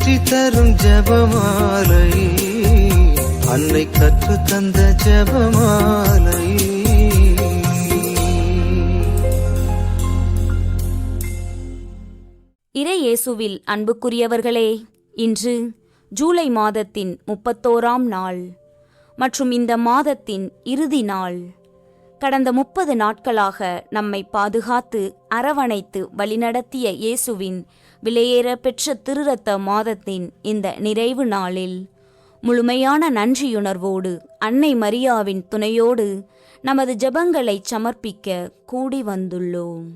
வெற்றி தரும் ஜெபமாலை, அன்னை கற்று தந்த ஜெபமாலை. இறை இயேசுவில் அன்புக்குரியவர்களே, இன்று ஜூலை மாதத்தின் 31ஆம் நாள் மற்றும் இந்த மாதத்தின் இறுதி நாள். கடந்த 30 நாட்களாக நம்மை பாதுகாத்து அரவணைத்து வழிநடத்திய இயேசுவின் விலையேற பெற்ற திருரத்த மாதத்தின் இந்த நிறைவு நாளில் முழுமையான நன்றியுணர்வோடு அன்னை மரியாவின் துணையோடு நமது ஜெபங்களை சமர்ப்பிக்க கூடி வந்துள்ளோம்.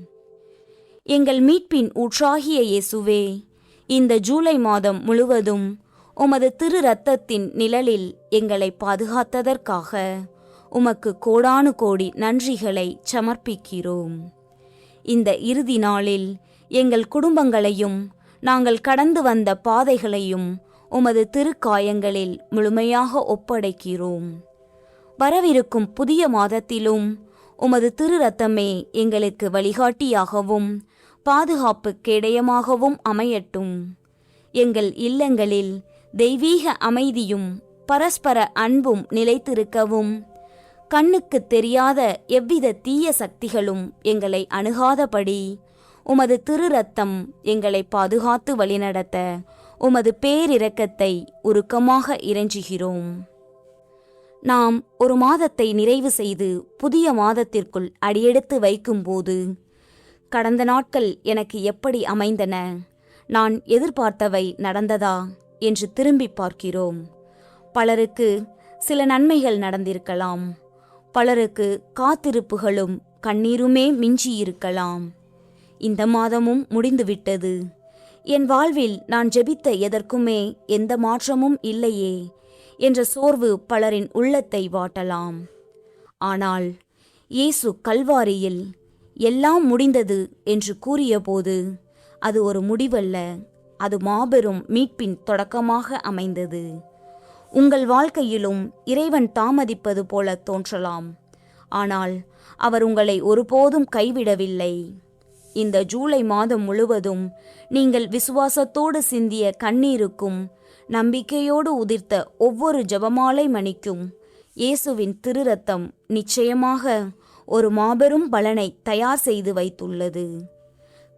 எங்கள் மீட்பின் ஊற்றாகிய இயேசுவே, இந்த ஜூலை மாதம் முழுவதும் உமது திரு இரத்தத்தின் நிழலில் எங்களை பாதுகாத்ததற்காக உமக்கு கோடானு கோடி நன்றிகளை சமர்ப்பிக்கிறோம். இந்த இறுதி நாளில் எங்கள் குடும்பங்களையும் நாங்கள் கடந்து வந்த பாதைகளையும் உமது திருக்காயங்களில் முழுமையாக ஒப்படைக்கிறோம். வரவிருக்கும் புதிய மாதத்திலும் உமது திரு இரத்தமே எங்களுக்கு வழிகாட்டியாகவும் பாதுகாப்பு கேடயமாகவும் அமையட்டும். எங்கள் இல்லங்களில் தெய்வீக அமைதியும் பரஸ்பர அன்பும் நிலைத்திருக்கவும், கண்ணுக்கு தெரியாத எவ்வித தீய சக்திகளும் எங்களை அணுகாதபடி உமது திரு இரத்தம் எங்களை பாதுகாத்து வழிநடத்த உமது பேரிரக்கத்தை உருக்கமாக இறைஞ்சுகிறோம். நாம் ஒரு மாதத்தை நிறைவு செய்து புதிய மாதத்திற்குள் அடியெடுத்து வைக்கும்போது, கடந்த நாட்கள் எனக்கு எப்படி அமைந்தன, நான் எதிர்பார்த்தவை நடந்ததா என்று திரும்பி பார்க்கிறோம். பலருக்கு சில நன்மைகள் நடந்திருக்கலாம், பலருக்கு காத்திருப்புகளும் கண்ணீருமே மிஞ்சியிருக்கலாம். இந்த மாதமும் முடிந்துவிட்டது. என் வாழ்வில் நான் ஜெபித்த எதற்குமே எந்த மாற்றமும் இல்லையே என்ற சோர்வு பலரின் உள்ளத்தை வாட்டலாம். ஆனால் இயேசு கல்வாரியில் எல்லாம் முடிந்தது என்று கூறியபோது அது ஒரு முடிவல்ல, அது மாபெரும் மீட்பின் தொடக்கமாக அமைந்தது. உங்கள் வாழ்க்கையிலும் இறைவன் தாமதிப்பது போல தோன்றலாம், ஆனால் அவர் உங்களை ஒருபோதும் கைவிடவில்லை. இந்த ஜூலை மாதம் முழுவதும் நீங்கள் விசுவாசத்தோடு சிந்திய கண்ணீருக்கும் நம்பிக்கையோடு உதிர்த்த ஒவ்வொரு ஜெபமாலை மணிக்கும் இயேசுவின் திரு இரத்தம் நிச்சயமாக ஒரு மாபெரும் பலனை தயார் செய்து வைத்துள்ளது.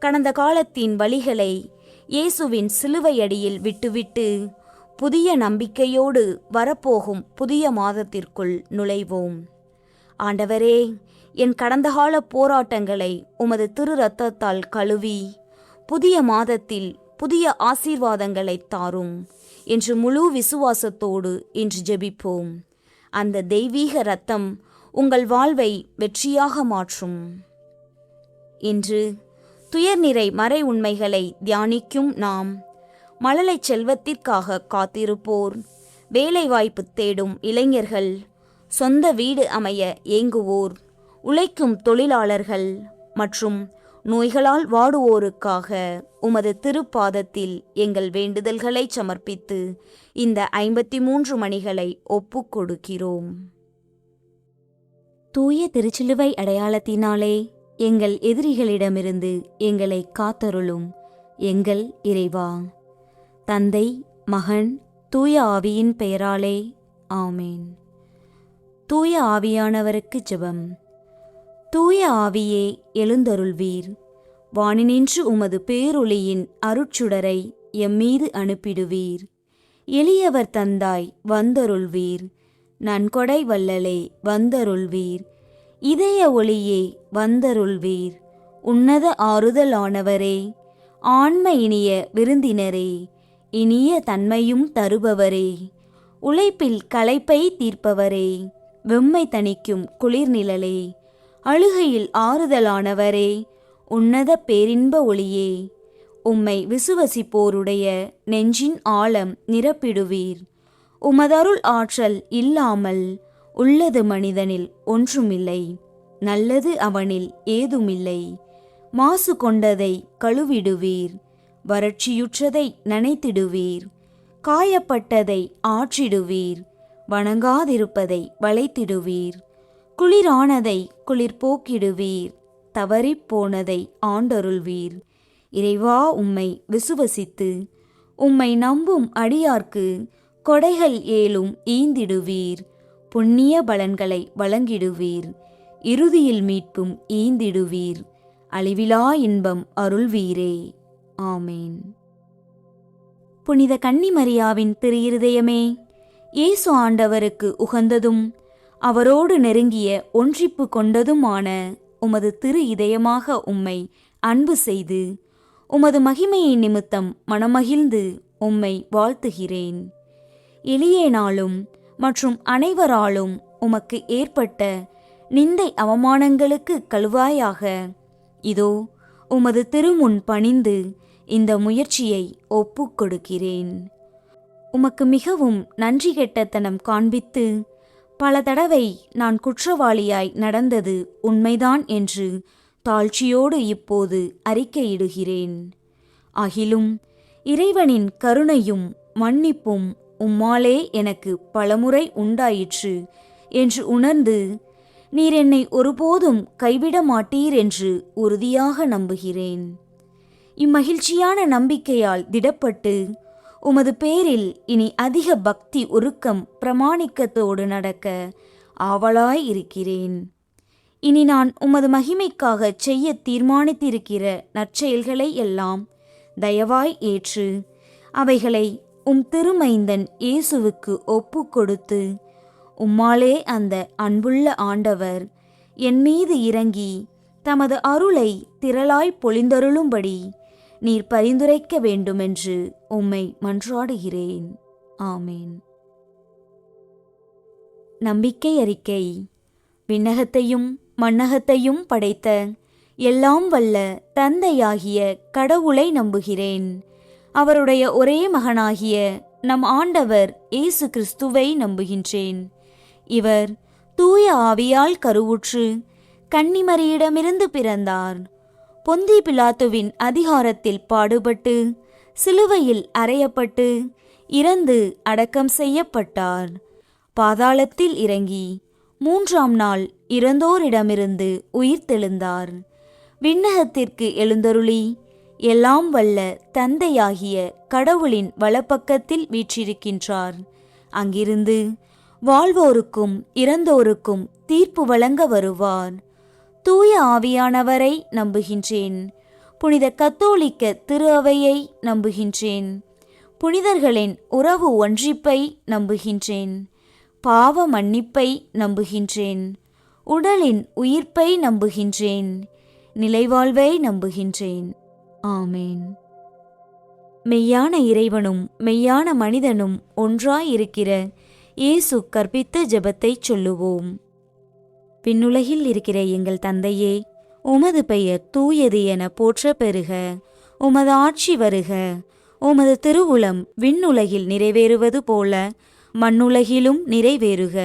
கடந்த காலத்தின் வழிகளை இயேசுவின் சிலுவையடியில் விட்டுவிட்டு புதிய நம்பிக்கையோடு வரப்போகும் புதிய மாதத்திற்குள் நுழைவோம். ஆண்டவரே, என் கடந்த கால போராட்டங்களை உமது திரு இரத்தத்தால் கழுவி புதிய மாதத்தில் புதிய ஆசீர்வாதங்களை தாரும் என்று முழு விசுவாசத்தோடு இன்று ஜெபிப்போம். அந்த தெய்வீக இரத்தம் உங்கள் வாழ்வை வெற்றியாக மாற்றும். இன்று துயர்நிறை மறை உண்மைகளை தியானிக்கும் நாம், மழலை செல்வத்திற்காக காத்திருப்போர், வேலைவாய்ப்பு தேடும் இளைஞர்கள், சொந்த வீடு அமைய ஏங்குவோர், உழைக்கும் தொழிலாளர்கள் மற்றும் நோய்களால் வாடுவோருக்காக உமது திருப்பாதத்தில் எங்கள் வேண்டுதல்களை சமர்ப்பித்து இந்த 53 மணிகளை ஒப்புக் கொடுக்கிறோம். தூய திருச்சிலுவை அடையாளத்தினாலே எங்கள் எதிரிகளிடமிருந்து எங்களை காத்தருளும் எங்கள் இறைவா. தந்தை, மகன், தூய ஆவியின் பெயராலே ஆமேன். தூய ஆவியானவருக்கு ஜெபம். தூய ஆவியே எழுந்தருள்வீர். வானினின்று உமது பேரொளியின் அருட்சுடரை எம்மீது அனுப்பிடுவீர். எளியவர் தந்தாய் வந்தருள்வீர். நன்கொடை வல்லலே வந்தருள்வீர். இதய ஒளியே வந்தருள்வீர். உன்னத ஆறுதலானவரே, ஆன்ம இனிய விருந்தினரே, இனிய தன்மையும் தருபவரே, உழைப்பில் களைப்பை தீர்ப்பவரே, வெம்மை தணிக்கும் குளிர்நிழலே, அழுகையில் ஆறுதலானவரே, உன்னத பேரின்ப ஒளியே, உம்மை விசுவசிப்போருடைய நெஞ்சின் ஆழம் நிரப்பிடுவீர். உமதருள் ஆற்றல் இல்லாமல் உள்ளது மனிதனில் ஒன்றுமில்லை, நல்லது அவனில் ஏதுமில்லை. மாசு கொண்டதை கழுவிடுவீர், வறட்சியுற்றதை நனைத்திடுவீர், காயப்பட்டதை ஆற்றிடுவீர், வணங்காதிருப்பதை வளைத்திடுவீர், குளிரானதை குளிர் போக்கிடுவீர், தவறிப்போனதை ஆண்டருள்வீர். இறைவா, உம்மை விசுவசித்து உம்மை நம்பும் அடியார்க்கு கொடைகள் ஏலும் ஈந்திடுவீர். புண்ணிய பலன்களை வழங்கிடுவீர். இறுதியில் மீட்பும் ஈந்திடுவீர். அழிவிலா இன்பம் அருள்வீரே. ஆமேன். புனித கன்னிமரியாவின் திரு இருதயமே, இயேசு ஆண்டவருக்கு உகந்ததும் அவரோடு நெருங்கிய ஒன்றிப்பு கொண்டதுமான உமது திரு இதயமாக உம்மை அன்பு செய்து உமது மகிமையின் நிமித்தம் மனமகிழ்ந்து உம்மை வாழ்த்துகிறேன். எளியேனாலும் மற்றும் அனைவராலும் உமக்கு ஏற்பட்ட நிந்தை அவமானங்களுக்கு கழுவாயாக இதோ உமது திருமுன் பணிந்து இந்த முயற்சியை ஒப்புக் கொடுக்கிறேன். உமக்கு மிகவும் நன்றி கெட்டத்தனம் காண்பித்து பல தடவை நான் குற்றவாளியாய் நடந்தது உண்மைதான் என்று தாழ்ச்சியோடு இப்போது அறிக்கையிடுகிறேன். ஆகிலும் இறைவனின் கருணையும் மன்னிப்பும் உம்மாலே எனக்கு பலமுறை உண்டாயிற்று என்று உணர்ந்து நீர் என்னை ஒருபோதும் கைவிட மாட்டீர் என்று உறுதியாக நம்புகிறேன். இம்மகிழ்ச்சியான நம்பிக்கையால் திடப்பட்டு உமது பேரில் இனி அதிக பக்தி உருக்கம் பிரமாணிக்கத்தோடு நடக்க ஆவலாய் இருக்கிறேன். இனி நான் உமது மகிமைக்காக செய்ய தீர்மானித்திருக்கிற நற்செயல்களை எல்லாம் தயவாய் ஏற்று அவைகளை திருமைந்தன் இயேசுவுக்கு ஒப்பு கொடுத்து உம்மாலே அந்த அன்புள்ள ஆண்டவர் என் மீது இறங்கி தமது அருளை திரளாய் பொழிந்தருளும்படி நீர் பரிந்துரைக்க வேண்டுமென்று உம்மை மன்றாடுகிறேன். ஆமேன். நம்பிக்கை அறிக்கை. விண்ணகத்தையும் மண்ணகத்தையும் படைத்த எல்லாம் வல்ல தந்தையாகிய கடவுளை நம்புகிறேன். அவருடைய ஒரே மகனாகிய நம் ஆண்டவர் இயேசு கிறிஸ்துவை நம்புகின்றேன். இவர் தூய ஆவியால் கருவுற்று கன்னிமரியிடமிருந்து பிறந்தார். பொந்தி பிலாத்துவின் அதிகாரத்தில் பாடுபட்டு சிலுவையில் அறையப்பட்டு இறந்து அடக்கம் செய்யப்பட்டார். பாதாளத்தில் இறங்கி 3ஆம் நாள் இறந்தோரிடமிருந்து உயிர்த்தெழுந்தார். விண்ணகத்திற்கு எழுந்தருளி எல்லாம் வல்ல தந்தையாகிய கடவுளின் வலப்பக்கத்தில் வீற்றிருக்கின்றார். அங்கிருந்து வாழ்வோருக்கும் இறந்தோருக்கும் தீர்ப்பு வழங்க வருவார். தூய ஆவியானவரை நம்புகின்றேன். புனித கத்தோலிக்க திரு அவையை நம்புகின்றேன். புனிதர்களின் உறவு ஒன்றிப்பை நம்புகின்றேன். பாவ மன்னிப்பை நம்புகின்றேன். உடலின் உயிர்ப்பை நம்புகின்றேன். நிலைவாழ்வை நம்புகின்றேன். ஆமேன். மெய்யான இறைவனும் மெய்யான மனிதனும் ஒன்றாயிருக்கிற இயேசு கற்பித்த ஜெபத்தை சொல்லுவோம். விண்ணுலகில் இருக்கிற எங்கள் தந்தையே, உமது பெயர் தூயது என போற்ற பெறுக. உமது ஆட்சி வருக. உமது திருவுளம் விண்ணுலகில் நிறைவேறுவது போல மண்ணுலகிலும் நிறைவேறுக.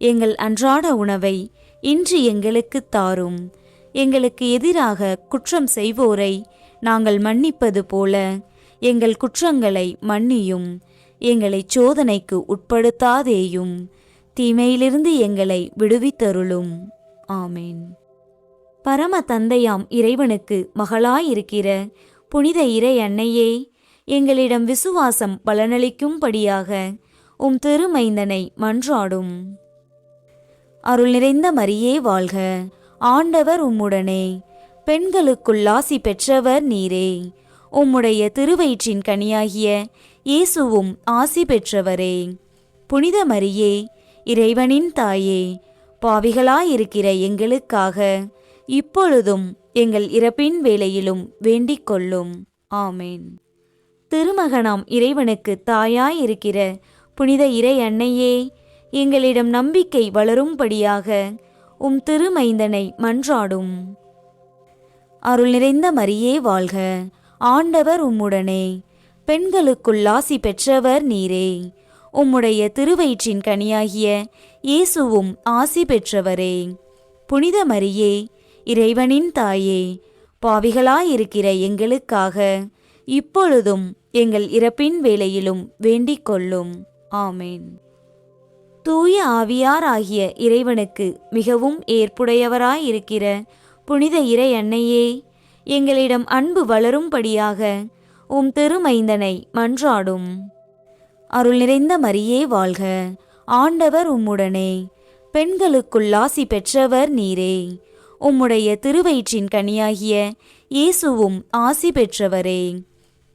எங்கள் அன்றாட உணவை இன்று எங்களுக்கு தாரும். எங்களுக்கு எதிராக குற்றம் செய்வோரை நாங்கள் மன்னிப்பது போல எங்கள் குற்றங்களை மன்னியும். எங்களை சோதனைக்கு உட்படுத்தாதேயும். தீமையிலிருந்து எங்களை விடுவித்தருளும். ஆமேன். பரம தந்தையாம் இறைவனுக்கு மகளாயிருக்கிற புனித இறை அன்னையே, எங்களிடம் விசுவாசம் பலனளிக்கும்படியாக திருமைந்தனை மன்றாடும். அருள் நிறைந்த மரியே வாழ்க. ஆண்டவர் உம்முடனே. பெண்களுக்குள் ஆசி பெற்றவர் நீரே. உம்முடைய திருவயிற்றின் கனியாகிய இயேசுவும் ஆசி பெற்றவரே. புனித மரியே, இறைவனின் தாயே, பாவிகளாயிருக்கிற எங்களுக்காக இப்பொழுதும் எங்கள் இறப்பின் வேளையிலும் வேண்டிக் கொள்ளும். ஆமேன். திருமகனாம் இறைவனுக்கு தாயாயிருக்கிற புனித இறை அன்னையே, எங்களிடம் நம்பிக்கை வளரும்படியாக திருமைந்தனை மன்றாடும். அருள் நிறைந்த மரியே வாழ்க. ஆண்டவர் உம்முடனே. பெண்களுக்குள் ஆசி பெற்றவர் நீரே. உம்முடைய திருவயிற்றின் கனியாகிய இயேசுவும் ஆசி பெற்றவரே. புனித மரியே, இறைவனின் தாயே, பாவிகளாயிருக்கிற எங்களுக்காக இப்பொழுதும் எங்கள் இறப்பின் வேளையிலும் வேண்டிக் கொள்ளும். ஆமேன். தூய ஆவியாராகிய இறைவனுக்கு மிகவும் ஏற்புடையவராயிருக்கிற புனித இறை அன்னையே, எங்களிடம் அன்பு வளரும்படியாக உம் திருமைந்தனை மன்றாடும். அருள் நிறைந்த மரியே வாழ்க, ஆண்டவர் உம்முடனே, பெண்களுக்குள் ஆசி பெற்றவர் நீரே. உம்முடைய திருவயிற்றின் கனியாகிய இயேசுவும் ஆசி பெற்றவரே.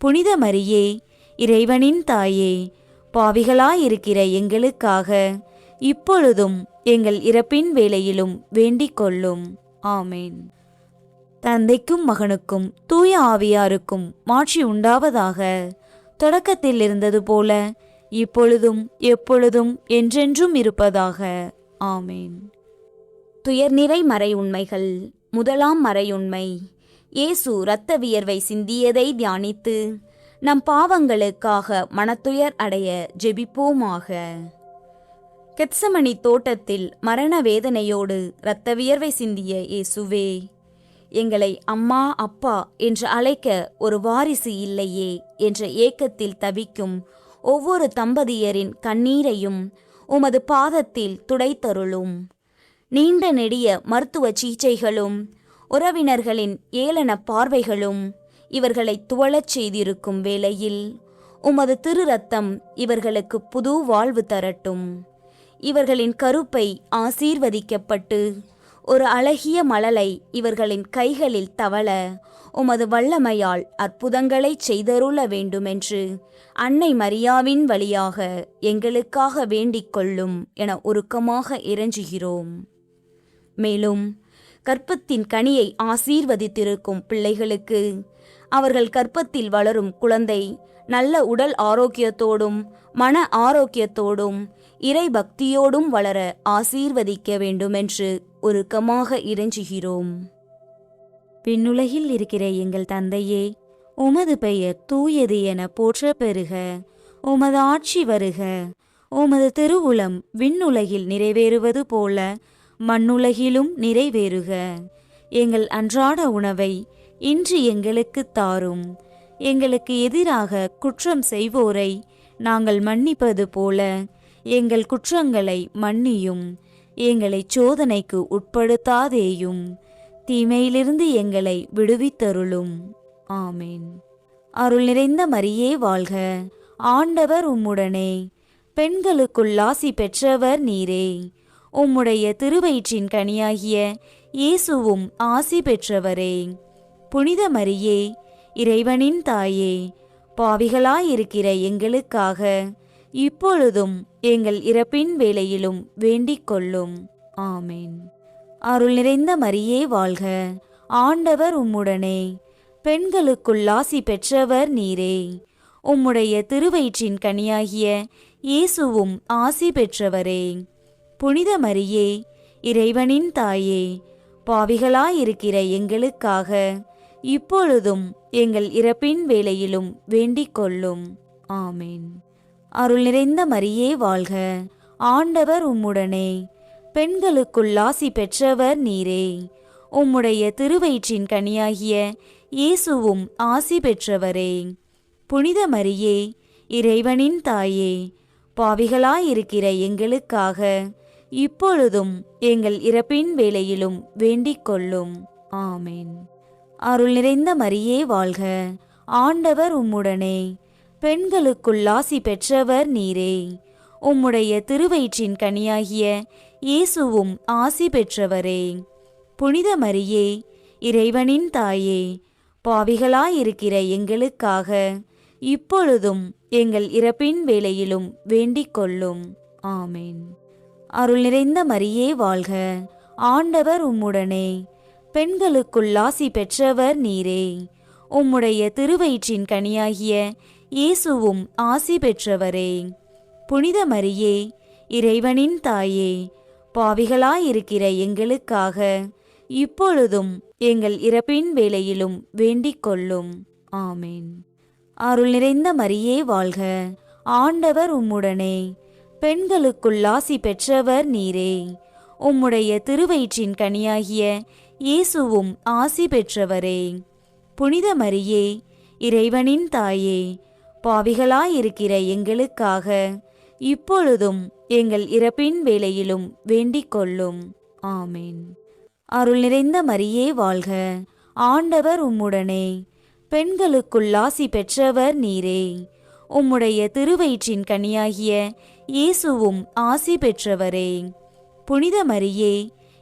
புனித மரியே, இறைவனின் தாயே, பாவிகளாயிருக்கிற எங்களுக்காக இப்பொழுதும் எங்கள் இறப்பின் வேளையிலும் வேண்டிக் கொள்ளும். ஆமேன். தந்தைக்கும் மகனுக்கும் தூய ஆவியாருக்கும் மாட்சி உண்டாவதாக. தொடக்கத்தில் இருந்தது போல இப்பொழுதும் எப்பொழுதும் என்றென்றும் இருப்பதாக. ஆமேன். துயர்நிறை மறை உண்மைகள். முதலாம் மறையுண்மை, இயேசு இரத்த வியர்வை சிந்தியதை தியானித்து நம் பாவங்களுக்காக மனத்துயர் அடைய ஜெபிப்போமாக. கெத்சமனி தோட்டத்தில் மரண வேதனையோடு இரத்த வியர்வை சிந்திய இயேசுவே, எங்களை அம்மா அப்பா என்று அழைக்க ஒரு வாரிசு இல்லையே என்ற ஏக்கத்தில் தவிக்கும் ஒவ்வொரு தம்பதியரின் கண்ணீரையும் உமது பாதத்தில் துடைத்தருளும். நீண்ட நெடிய மருத்துவ சிகிச்சைகளும் உறவினர்களின் ஏளன பார்வைகளும் இவர்களை துவளச் செய்திருக்கும் வேளையில் உமது திரு ரத்தம் இவர்களுக்கு புது வாழ்வு தரட்டும். இவர்களின் கருப்பை ஆசீர்வதிக்கப்பட்டு ஒரு அழகிய மழலை இவர்களின் கைகளில் தவள உமது வல்லமையால் அற்புதங்களை செய்தருள வேண்டுமென்று அன்னை மரியாவின் வழியாக எங்களுக்காக வேண்டிக் கொள்ளும் என உருக்கமாக இறைஞ்சுகிறோம். மேலும் கற்பத்தின் கனியை ஆசீர்வதித்திருக்கும் பிள்ளைகளுக்கு அவர்கள் கற்பத்தில் வளரும் குழந்தை நல்ல உடல் ஆரோக்கியத்தோடும் மன ஆரோக்கியத்தோடும் இறை பக்தியோடும் வளர ஆசீர்வதிக்க வேண்டுமென்று உருக்கமாக இறைஞ்சுகிறோம். விண்ணுலகில் இருக்கிற எங்கள் தந்தையே, உமது பெயர் தூயது என போற்ற பெறுக. உமது ஆட்சி வருக. உமது திருவுளம் விண்ணுலகில் நிறைவேறுவது போல மண்ணுலகிலும் நிறைவேறுக. எங்கள் அன்றாட உணவை இன்று எங்களுக்கு தாரும். எங்களுக்கு எதிராக குற்றம் செய்வோரை நாங்கள் மன்னிப்பது போல எங்கள் குற்றங்களை மன்னியும். எங்களை சோதனைக்கு உட்படுத்தாதேயும், தீமையிலிருந்து எங்களை விடுவித்தருளும். ஆமேன். அருள் நிறைந்த மரியே வாழ்க, ஆண்டவர் உம்முடனே, பெண்களுக்குள் ஆசி பெற்றவர் நீரே. உம்முடைய திருவயிற்றின் கனியாகிய இயேசுவும் ஆசி பெற்றவரே. புனித மரியே, இறைவனின் தாயே, பாவிகளாயிருக்கிற எங்களுக்காக இப்பொழுதும் எங்கள் இறப்பின் வேளையிலும் வேண்டிக் கொள்ளும். ஆமேன். அருள் நிறைந்த மரியே வாழ்க, ஆண்டவர் உம்முடனே, பெண்களுக்குள் ஆசி பெற்றவர் நீரே. உம்முடைய திருவயிற்றின் கனியாகிய இயேசுவும் ஆசி பெற்றவரே. புனித மரியே, இறைவனின் தாயே, பாவிகளாயிருக்கிற எங்களுக்காக இப்பொழுதும் எங்கள் இறப்பின் வேளையிலும் வேண்டிக் கொள்ளும். ஆமேன். அருள் நிறைந்த மரியே வாழ்க, ஆண்டவர் உம்முடனே, பெண்களுக்குள் ஆசி பெற்றவர் நீரே. உம்முடைய திருவயிற்றின் கனியாகிய இயேசுவும் ஆசி பெற்றவரே. புனித மரியே, இறைவனின் தாயே, பாவிகளாயிருக்கிற எங்களுக்காக இப்பொழுதும் எங்கள் இறப்பின் வேளையிலும் வேண்டிக் கொள்ளும். ஆமேன். அருள் நிறைந்த மரியே வாழ்க, ஆண்டவர் உம்முடனே, பெண்களுக்குள் ஆசி பெற்றவர் நீரே. உம்முடைய திருவயிற்றின் கனியாகிய இயேசுவும் ஆசி பெற்றவரே. புனித மரியே, இறைவனின் தாயே, பாவிகளாயிருக்கிற எங்களுக்காக இப்பொழுதும் எங்கள் இறப்பின் வேளையிலும் வேண்டிக் கொள்ளும். ஆமேன். அருள் நிறைந்த மரியே வாழ்க, ஆண்டவர் உம்முடனே, பெண்களுக்குள் ஆசி பெற்றவர் நீரே. உம்முடைய திருவயிற்றின் கனியாகிய இயேசுவும் ஆசி பெற்றவரே. புனித மரியே, இறைவனின் தாயே, பாவிகளாயிருக்கிற எங்களுக்காக இப்பொழுதும் எங்கள் இறப்பின் வேளையிலும் வேண்டிக் கொள்ளும். ஆமேன். அருள் நிறைந்த மரியே வாழ்க, ஆண்டவர் உம்முடனே, பெண்களுக்குள் ஆசி பெற்றவர் நீரே. உம்முடைய திருவயிற்றின் கனியாகிய இயேசுவும் ஆசி பெற்றவரே. புனித மரியே, இறைவனின் தாயே, பாவிகளாயிருக்கிற எங்களுக்காக இப்பொழுதும் எங்கள் இறப்பின் வேளையிலும் வேண்டிக் கொள்ளும். ஆமேன். அருள் நிறைந்த மரியே வாழ்க, ஆண்டவர் உம்முடனே, பெண்களுக்குள் ஆசி பெற்றவர் நீரே. உம்முடைய திருவயிற்றின் கனியாகிய இயேசுவும் ஆசி பெற்றவரே. புனித மரியே,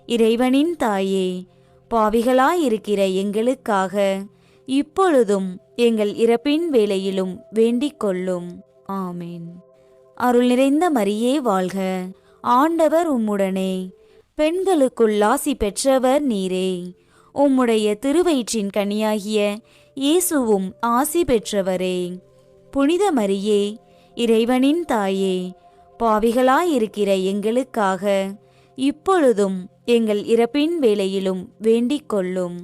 இறைவனின் தாயே, பாவிகளாயிருக்கிற எங்களுக்காக இப்பொழுதும் எங்கள் இறப்பின் வேளையிலும் வேண்டிக் கொள்ளும். ஆமேன். அருள் நிறைந்த மரியே வாழ்க, ஆண்டவர் உம்முடனே. பெண்களுக்குள் ஆசி பெற்றவர் நீரே. உம்முடைய திருவயிற்றின் கனியாகிய இயேசுவும் ஆசி பெற்றவரே. புனித மரியே, இறைவனின் தாயே, பாவிகளாயிருக்கிற எங்களுக்காக இப்பொழுதும் எங்கள் இறப்பின் வேளையிலும் வேண்டிக் கொள்ளும்.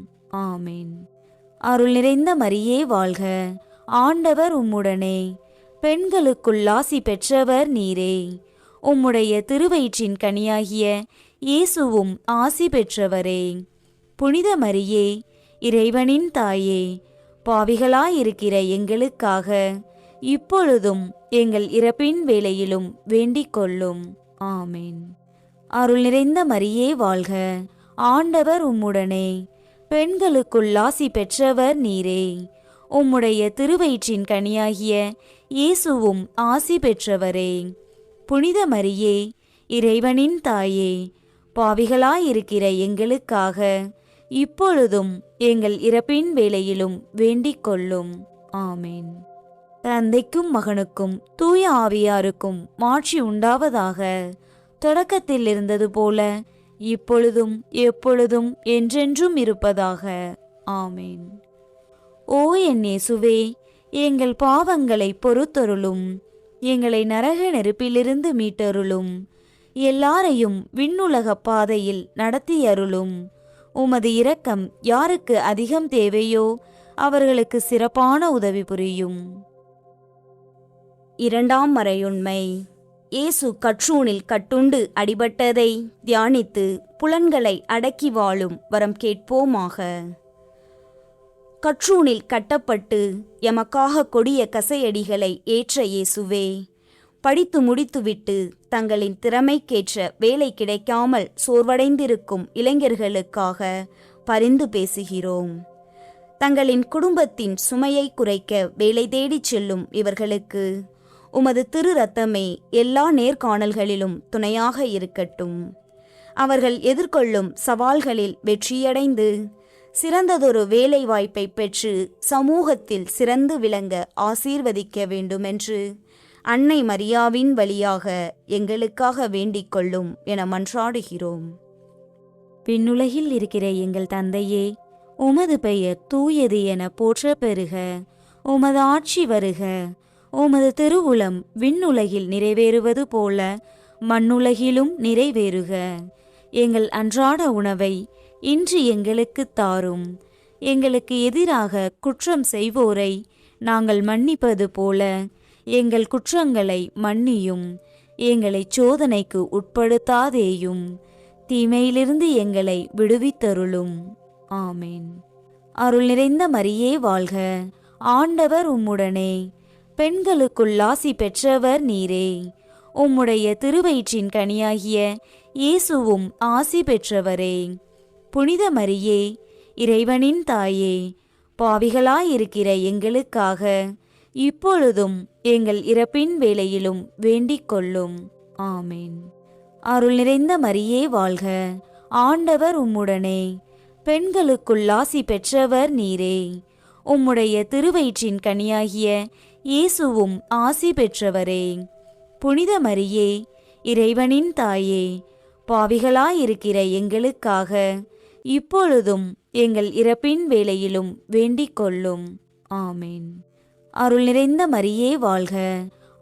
ஆமேன். அருள் நிறைந்த மரியே வாழ்க, ஆண்டவர் உம்முடனே. பெண்களுக்குள் ஆசி பெற்றவர் நீரே. உம்முடைய திருவயிற்றின் கனியாகிய இயேசுவும் ஆசி பெற்றவரே. புனித மரியே, இறைவனின் தாயே, பாவிகளாயிருக்கிற எங்களுக்காக இப்பொழுதும் எங்கள் இறப்பின் வேளையிலும் வேண்டிக் கொள்ளும். ஆமேன். அருள் நிறைந்த மரியே வாழ்க, ஆண்டவர் உம்முடனே. பெண்களுக்குள் ஆசி பெற்றவர் நீரே. உம்முடைய திருவயிற்றின் கனியாகிய இயேசுவும் ஆசி பெற்றவரே. புனித மரியே, இறைவனின் தாயே, பாவிகளாயிருக்கிற எங்களுக்காக இப்பொழுதும் எங்கள் இறப்பின் வேளையிலும் வேண்டிக் கொள்ளும். ஆமேன். தந்தைக்கும் மகனுக்கும் தூய ஆவியாருக்கும் மாட்சி உண்டாவதாக. தொடக்கத்தில் இருந்தது போல இப்பொழுதும் எப்பொழுதும் என்றென்றும் இருப்பதாக. ஆமேன். ஓ என் இயேசுவே, எங்கள் பாவங்களை பொறுத்தருளும். எங்களை நரக நெருப்பிலிருந்து மீட்டருளும். எல்லாரையும் விண்ணுலக பாதையில் நடத்தியருளும். உமது இரக்கம் யாருக்கு அதிகம் தேவையோ அவர்களுக்கு சிறப்பான உதவி புரியும். இரண்டாம் மறையுண்மை. இயேசு கற்றூணில் கட்டுண்டு அடிபட்டதை தியானித்து புலன்களை அடக்கி வாழும் வரம் கேட்போமாக. கற்றூணில் கட்டப்பட்டு எமக்காக கொடிய கசையடிகளை ஏற்ற இயேசுவே, படித்து முடித்துவிட்டு தங்களின் திறமைக்கேற்ற வேலை கிடைக்காமல் சோர்வடைந்திருக்கும் இளைஞர்களுக்காக பரிந்து பேசுகிறோம். தங்களின் குடும்பத்தின் சுமையை குறைக்க வேலை தேடிச் செல்லும் இவர்களுக்கு உமது திரு இரத்தமே எல்லா நேர்காணல்களிலும் துணையாக இருக்கட்டும். அவர்கள் எதிர்கொள்ளும் சவால்களில் வெற்றியடைந்து சிறந்ததொரு வேலை வாய்ப்பை பெற்று சமூகத்தில் சிறந்து விளங்க ஆசீர்வதிக்க வேண்டுமென்று அன்னை மரியாவின் வழியாக எங்களுக்காக வேண்டிக் கொள்ளும் என மன்றாடுகிறோம். விண்ணுலகில் இருக்கிற எங்கள் தந்தையே, உமது பெயர் தூயது என போற்ற பெறுக. உமது ஆட்சி வருக. உமது திருவுளம் விண்ணுலகில் நிறைவேறுவது போல மண்ணுலகிலும் நிறைவேறுக. எங்கள் அன்றாட உணவை இன்று எங்களுக்கு தாரும். எங்களுக்கு எதிராக குற்றம் செய்வோரை நாங்கள் மன்னிப்பது போல எங்கள் குற்றங்களை மன்னியும். எங்களை சோதனைக்கு உட்படுத்தாதேயும், தீமையிலிருந்து எங்களை விடுவித்தருளும். ஆமேன். அருள் நிறைந்த மரியே வாழ்க, ஆண்டவர் உம்முடனே. பெண்களுக்குள் ஆசி பெற்றவர் நீரே. உம்முடைய திருவயிற்றின் கனியாகிய இயேசுவும் ஆசி பெற்றவரே. புனித மரியே, இறைவனின் தாயே, பாவிகளாயிருக்கிற எங்களுக்காக இப்பொழுதும் எங்கள் இறப்பின் வேளையிலும் வேண்டிக் கொள்ளும். ஆமேன். அருள் நிறைந்த மரியே வாழ்க, ஆண்டவர் உம்முடனே. பெண்களுக்குள் ஆசி பெற்றவர் நீரே. உம்முடைய திருவயிற்றின் கனியாகிய இயேசுவும் ஆசி பெற்றவரே. புனித மரியே, இறைவனின் தாயே, பாவிகளாயிருக்கிற எங்களுக்காக இப்பொழுதும் எங்கள் இறப்பின் வேளையிலும் வேண்டிக் கொள்ளும். ஆமேன். அருள் நிறைந்த மரியே வாழ்க,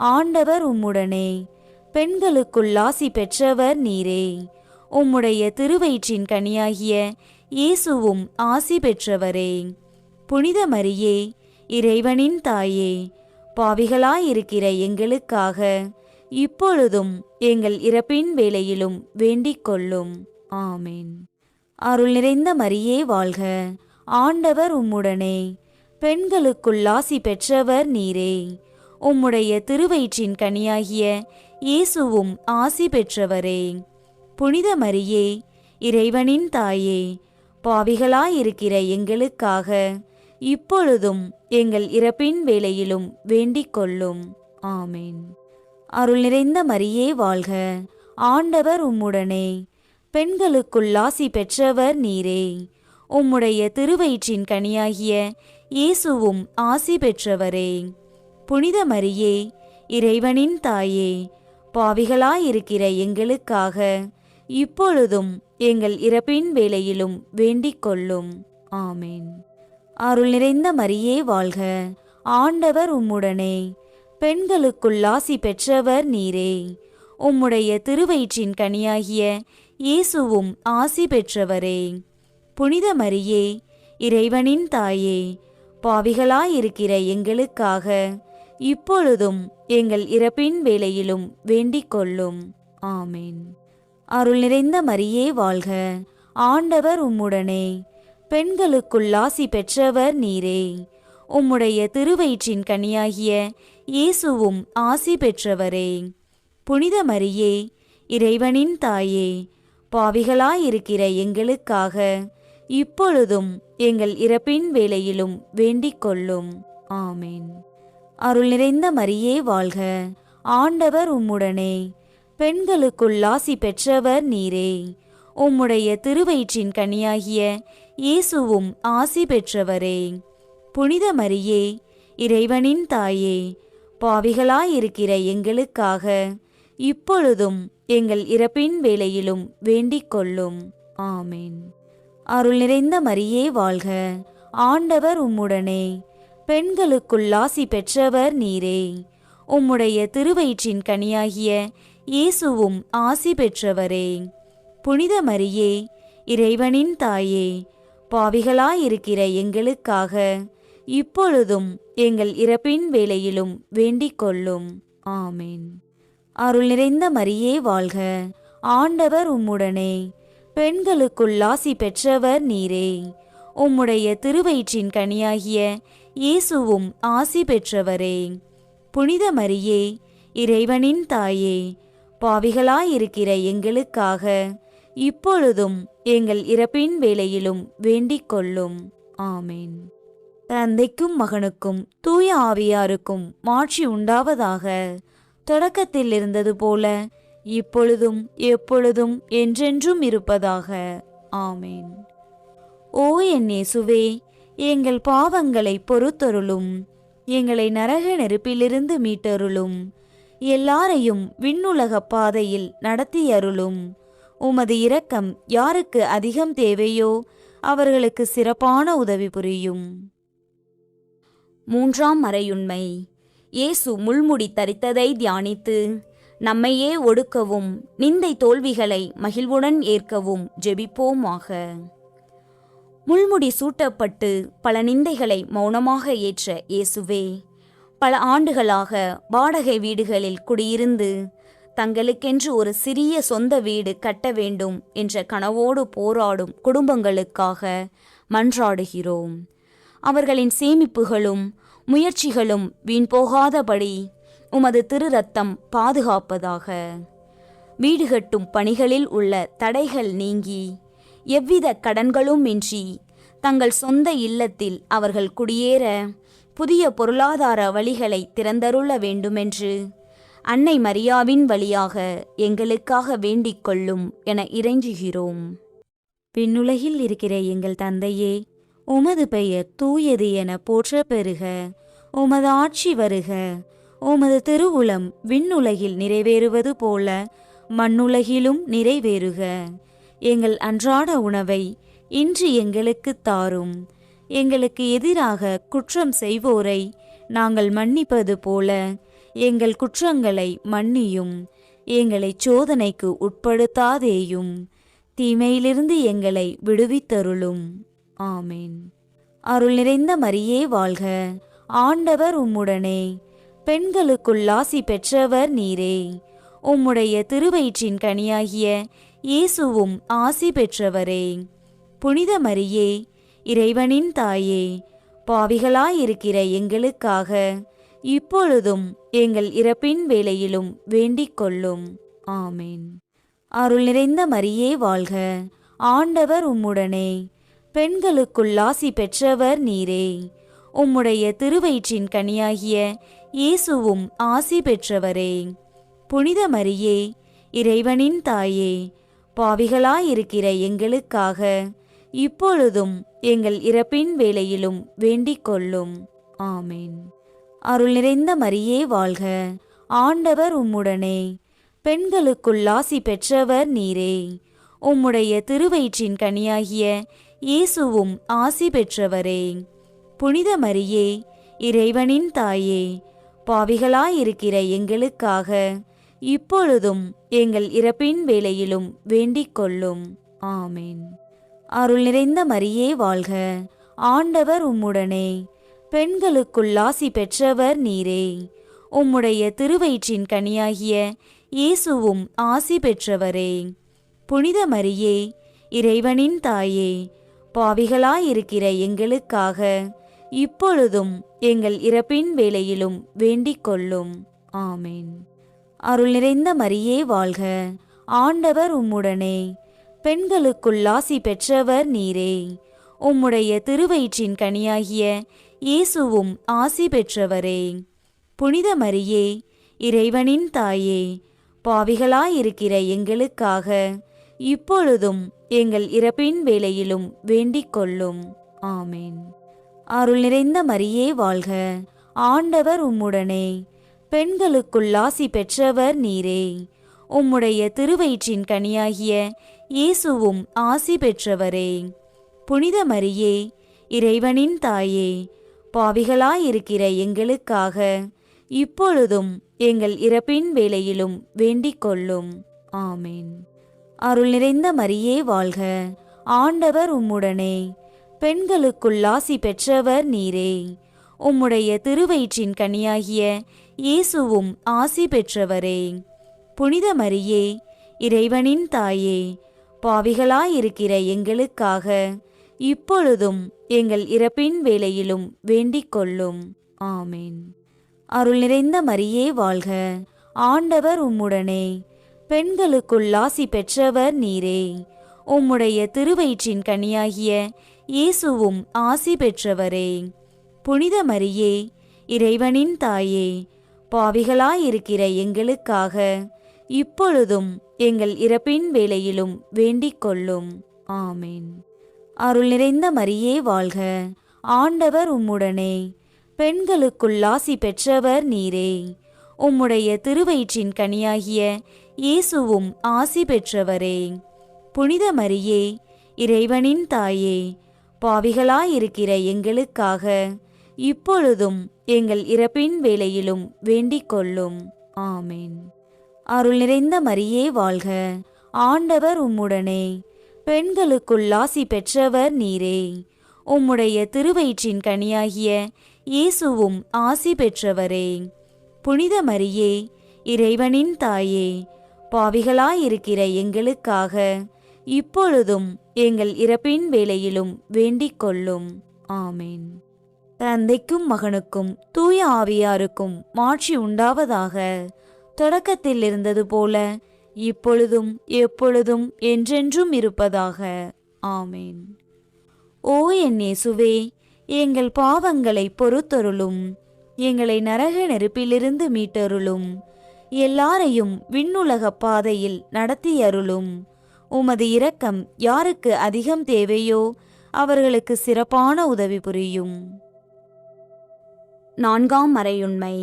ஆண்டவர் உம்முடனே. பெண்களுக்குள் ஆசி பெற்றவர் நீரே. உம்முடைய திருவயிற்றின் கனியாகிய இயேசுவும் ஆசி பெற்றவரே. புனித மரியே, இறைவனின் தாயே, பாவிகளாயிருக்கிற எங்களுக்காக இப்பொழுதும் எங்கள் இறப்பின் வேளையிலும் வேண்டிக் கொள்ளும். ஆமேன். அருள் நிறைந்த மரியே வாழ்க, ஆண்டவர் உம்முடனே. பெண்களுக்குள் ஆசி பெற்றவர் நீரே. உம்முடைய திருவயிற்றின் கனியாகிய இயேசுவும் ஆசி பெற்றவரே. புனித மரியே, இறைவனின் தாயே, பாவிகளாயிருக்கிற எங்களுக்காக இப்பொழுதும் எங்கள் இறப்பின் வேளையிலும் வேண்டிக் கொள்ளும். ஆமேன். அருள் நிறைந்த மரியே வாழ்க, ஆண்டவர் உம்முடனே, பெண்களுக்குள் ஆசி பெற்றவர் நீரே. உம்முடைய திருவயிற்றின் கனியாகிய இயேசுவும் ஆசி பெற்றவரே. புனித மரியே, இறைவனின் தாயே, பாவிகளாயிருக்கிற எங்களுக்காக இப்பொழுதும் எங்கள் இறப்பின் வேளையிலும் வேண்டிக் கொள்ளும். ஆமேன். அருள் நிறைந்த மரியே வாழ்க, ஆண்டவர் உம்முடனே, பெண்களுக்குள் ஆசி பெற்றவர் நீரே. உம்முடைய திருவயிற்றின் கனியாகிய இயேசுவும் ஆசி பெற்றவரே. புனித மரியே, இறைவனின் தாயே, பாவிகளாயிருக்கிற எங்களுக்காக இப்பொழுதும் எங்கள் இறப்பின் வேளையிலும் வேண்டிக் கொள்ளும். ஆமேன். அருள் நிறைந்த மரியே வாழ்க, ஆண்டவர் உம்முடனே, பெண்களுக்குள் ஆசி பெற்றவர் நீரே. உம்முடைய திருவயிற்றின் கனியாகிய இயேசுவும் ஆசி பெற்றவரே. புனித மரியே, இறைவனின் தாயே, பாவிகளாயிருக்கிற எங்களுக்காக இப்பொழுதும் எங்கள் இறப்பின் வேளையிலும் வேண்டிக் கொள்ளும். ஆமேன். அருள் நிறைந்த மரியே வாழ்க, ஆண்டவர் உம்முடனே, பெண்களுக்குள் ஆசி பெற்றவர் நீரே. உம்முடைய திருவயிற்றின் கனியாகிய இயேசுவும் ஆசி பெற்றவரே. புனித மரியே, இறைவனின் தாயே, பாவிகளாயிருக்கிற எங்களுக்காக இப்பொழுதும் எங்கள் இறப்பின் வேளையிலும் வேண்டிக் கொள்ளும். ஆமேன். அருள் நிறைந்த மரியே வாழ்க, ஆண்டவர் உம்முடனே, பெண்களுக்குள் ஆசி பெற்றவர் நீரே. உம்முடைய திருவயிற்றின் கனியாகிய இயேசுவும் ஆசி பெற்றவரே. புனித மரியே, இறைவனின் தாயே, பாவிகளாயிருக்கிற எங்களுக்காக இப்பொழுதும் எங்கள் இறப்பின் வேளையிலும் வேண்டிக் கொள்ளும். ஆமேன். அருள் நிறைந்த மரியே வாழ்க, ஆண்டவர் உம்முடனே, பெண்களுக்குள் ஆசி பெற்றவர் நீரே. உம்முடைய திருவயிற்றின் கனியாகிய இயேசுவும் ஆசி பெற்றவரே. புனித மரியே, இறைவனின் தாயே, பாவிகளாயிருக்கிற எங்களுக்காக இப்பொழுதும் எங்கள் இறப்பின் வேளையிலும் வேண்டிக் கொள்ளும். ஆமேன். தந்தைக்கும் மகனுக்கும் தூய ஆவியாருக்கும் மாட்சி உண்டாவதாக. தொடக்கத்தில் இருந்தது போல இப்பொழுதும் எப்பொழுதும் என்றென்றும் இருப்பதாக. ஆமேன். ஓ என் இயேசுவே, எங்கள் பாவங்களை பொறுத்தருளும், எங்களை நரக நெருப்பிலிருந்து மீட்டருளும், எல்லாரையும் விண்ணுலக பாதையில் நடத்தியருளும். உமது இரக்கம் யாருக்கு அதிகம் தேவையோ அவர்களுக்கு சிறப்பான உதவி புரியும். மூன்றாம் மறையுண்மை. இயேசு முள்முடி தரித்ததை தியானித்து நம்மையே ஒடுக்கவும் நிந்தை தோல்விகளை மகிழ்வுடன் ஏற்கவும் ஜெபிப்போமாக. முள்முடி சூட்டப்பட்டு பல நிந்தைகளை மௌனமாக ஏற்ற இயேசுவே, பல ஆண்டுகளாக வாடகை வீடுகளில் குடியிருந்து தங்களுக்கென்று ஒரு சிறிய சொந்த வீடு கட்ட வேண்டும் என்ற கனவோடு போராடும் குடும்பங்களுக்காக மன்றாடுகிறோம். அவர்களின் சேமிப்புகளும் முயற்சிகளும் வீண் போகாதபடி உமது திரு ரத்தம் பாதுகாப்பதாக. வீடு கட்டும் பணிகளில் உள்ள தடைகள் நீங்கி எவ்வித கடன்களும் இன்றி தங்கள் சொந்த இல்லத்தில் அவர்கள் குடியேற புதிய பொருளாதார வழிகளை திறந்தருள வேண்டுமென்று அன்னை மரியாவின் வழியாக எங்களுக்காக வேண்டிக் கொள்ளும் என இறைஞ்சுகிறோம். விண்ணுலகில் இருக்கிற எங்கள் தந்தையே, உமது பெயர் தூயது என போற்ற பெறுக. உமது ஆட்சி வருக. உமது திருவுளம் விண்ணுலகில் நிறைவேறுவது போல மண்ணுலகிலும் நிறைவேறுக. எங்கள் அன்றாட உணவை இன்று எங்களுக்கு தாரும். எங்களுக்கு எதிராக குற்றம் செய்வோரை நாங்கள் மன்னிப்பது போல எங்கள் குற்றங்களை மன்னியும். எங்களை சோதனைக்கு உட்படுத்தாதேயும், தீமையிலிருந்து எங்களை விடுவித்தருளும். ஆமேன். அருள் நிறைந்த மரியே வாழ்க, ஆண்டவர் உம்முடனே, பெண்களுக்குள் ஆசி பெற்றவர் நீரே. உம்முடைய திருவயிற்றின் கனியாகிய இயேசுவும் ஆசி பெற்றவரே. புனித மரியே, இறைவனின் தாயே, பாவிகளாயிருக்கிற எங்களுக்காக இப்பொழுதும் எங்கள் இறப்பின் வேளையிலும் வேண்டிக் கொள்ளும். ஆமேன். அருள் நிறைந்த மரியே வாழ்க, ஆண்டவர் உம்முடனே, பெண்களுக்குள் ஆசி பெற்றவர் நீரே. உம்முடைய திருவயிற்றின் கனியாகிய இயேசுவும் ஆசி பெற்றவரே. புனித மரியே, இறைவனின் தாயே, பாவிகளாயிருக்கிற எங்களுக்காக இப்பொழுதும் எங்கள் இறப்பின் வேளையிலும் வேண்டிக் கொள்ளும். ஆமேன். அருள் நிறைந்த மரியே வாழ்க, ஆண்டவர் உம்முடனே. பெண்களுக்குள் ஆசி பெற்றவர் நீரே. உம்முடைய திருவயிற்றின் கனியாகிய இயேசுவும் ஆசி பெற்றவரே. புனித மரியே, இறைவனின் தாயே, பாவிகளாயிருக்கிற எங்களுக்காக இப்பொழுதும் எங்கள் இறப்பின் வேளையிலும் வேண்டிக் கொள்ளும். ஆமேன். அருள் நிறைந்த மரியே வாழ்க, ஆண்டவர் உம்முடனே. பெண்களுக்குள் ஆசி பெற்றவர் நீரே. உம்முடைய திருவயிற்றின் கனியாகிய இயேசுவும் ஆசி பெற்றவரே. புனித மரியே, இறைவனின் தாயே, பாவிகளாயிருக்கிற எங்களுக்காக இப்பொழுதும் எங்கள் இறப்பின் வேளையிலும் வேண்டிக் கொள்ளும். ஆமேன். அருள் நிறைந்த மரியே வாழ்க, ஆண்டவர் உம்முடனே. பெண்களுக்குள் ஆசி பெற்றவர் நீரே. உம்முடைய திருவயிற்றின் கனியாகிய இயேசுவும் ஆசி பெற்றவரே. புனித மரியே, இறைவனின் தாயே, பாவிகளாயிருக்கிற எங்களுக்காக இப்பொழுதும் எங்கள் இறப்பின் வேளையிலும் வேண்டிக் கொள்ளும். ஆமேன். அருள் நிறைந்த மரியே வாழ்க, ஆண்டவர் உம்முடனே. பெண்களுக்குள் ஆசி பெற்றவர் நீரே. உம்முடைய திருவயிற்றின் கனியாகிய இயேசுவும் ஆசி பெற்றவரே. புனித மரியே, இறைவனின் தாயே, பாவிகளாயிருக்கிற எங்களுக்காக இப்பொழுதும் எங்கள் இறப்பின் வேளையிலும் வேண்டிக் கொள்ளும். ஆமேன். அருள் நிறைந்த மரியே வாழ்க, ஆண்டவர் உம்முடனே. பெண்களுக்குள் ஆசி பெற்றவர் நீரே. உம்முடைய திருவயிற்றின் கனியாகிய இயேசுவும் ஆசி பெற்றவரே. புனித மரியே, இறைவனின் தாயே, பாவிகளாயிருக்கிற எங்களுக்காக இப்பொழுதும் எங்கள் இறப்பின் வேளையிலும் வேண்டிக் கொள்ளும். ஆமேன். அருள் நிறைந்த மரியே வாழ்க, ஆண்டவர் உம்முடனே. பெண்களுக்குள் ஆசி பெற்றவர் நீரே. உம்முடைய திருவயிற்றின் கனியாகிய இயேசுவும் ஆசி பெற்றவரே. புனித மரியே, இறைவனின் தாயே, பாவிகளாயிருக்கிற எங்களுக்காக இப்பொழுதும் எங்கள் இறப்பின் வேளையிலும் வேண்டிக் கொள்ளும். ஆமேன். அருள் நிறைந்த மரியே வாழ்க, ஆண்டவர் உம்முடனே. பெண்களுக்குள் ஆசி பெற்றவர் நீரே. உம்முடைய திருவயிற்றின் கனியாகிய இயேசுவும் ஆசி பெற்றவரே. புனித மரியே, இறைவனின் தாயே, பாவிகளாயிருக்கிற எங்களுக்காக இப்பொழுதும் எங்கள் இறப்பின் வேளையிலும் வேண்டிக் கொள்ளும். ஆமேன். அருள் நிறைந்த மரியே வாழ்க, ஆண்டவர் உம்முடனே. பெண்களுக்குள் ஆசி பெற்றவர் நீரே. உம்முடைய திருவயிற்றின் கனியாகிய இயேசுவும் ஆசி பெற்றவரே. புனித மரியே, இறைவனின் தாயே, பாவிகளாயிருக்கிற எங்களுக்காக இப்பொழுதும் எங்கள் இறப்பின் வேளையிலும் வேண்டிக் கொள்ளும். ஆமேன். தந்தைக்கும் மகனுக்கும் தூய ஆவியாருக்கும் மாட்சி உண்டாவதாக. தொடக்கத்தில் இருந்தது போல இப்பொழுதும் எப்பொழுதும் என்றென்றும் இருப்பதாக. ஆமேன். ஓ என் இயேசுவே, எங்கள் பாவங்களை பொறுத்தருளும். எங்களை நரக நெருப்பிலிருந்து மீட்டருளும். எல்லாரையும் விண்ணுலக பாதையில் நடத்தியருளும். உமது இரக்கம் யாருக்கு அதிகம் தேவையோ அவர்களுக்கு சிறப்பான உதவி புரியும். 4ஆம் மறையுண்மை.